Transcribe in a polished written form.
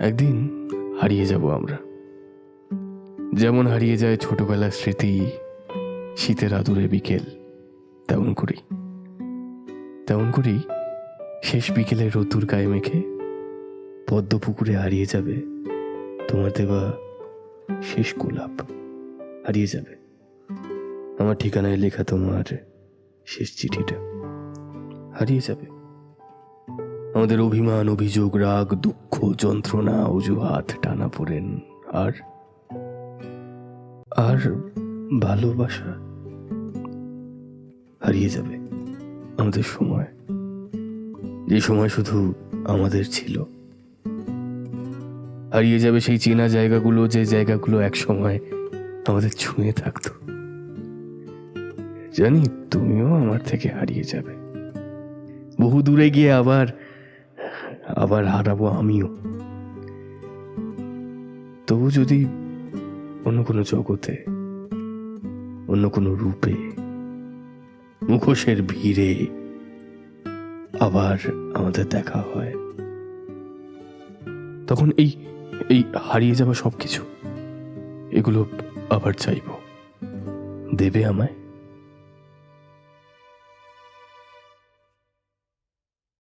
একদিন হারিয়ে যাব আমরা, যেমন হারিয়ে যায় ছোটবেলার স্মৃতি, শীতের আদুরে বিকেল। তেমন করেই শেষ বিকেলে রোদ্দুর গায়ে মেখে পদ্ম পুকুরে হারিয়ে যাবে তোমার দেওয়া শেষ গোলাপ। হারিয়ে যাবে আমার ঠিকানায় লেখা তোমার শেষ চিঠিটা। হারিয়ে যাবে আমাদের অভিমান, অভিযোগ, রাগ, দুঃখ, যন্ত্রণা, অজুহাত, টানাপোড়েন আর আর ভালোবাসা। হারিয়ে যাবে আমাদের সময়, যে সময় শুধু আমাদের ছিল। হারিয়ে যাবে সেই চেনা জায়গাগুলো, যে জায়গাগুলো এক সময় আমাদের ছুঁয়ে থাকতো। জানি তুমিও আমার থেকে হারিয়ে যাবে, বহু দূরে গিয়ে আবার হারাবো আমিও। তবু যদি অন্য কোনো জগতে, অন্য কোনো রূপে, মুখোশের ভিড়ে আবার আমাদের দেখা হয়, তখন এই হারিয়ে যাওয়া সবকিছু, এগুলো আবার চাইবো। দেবে আমায়?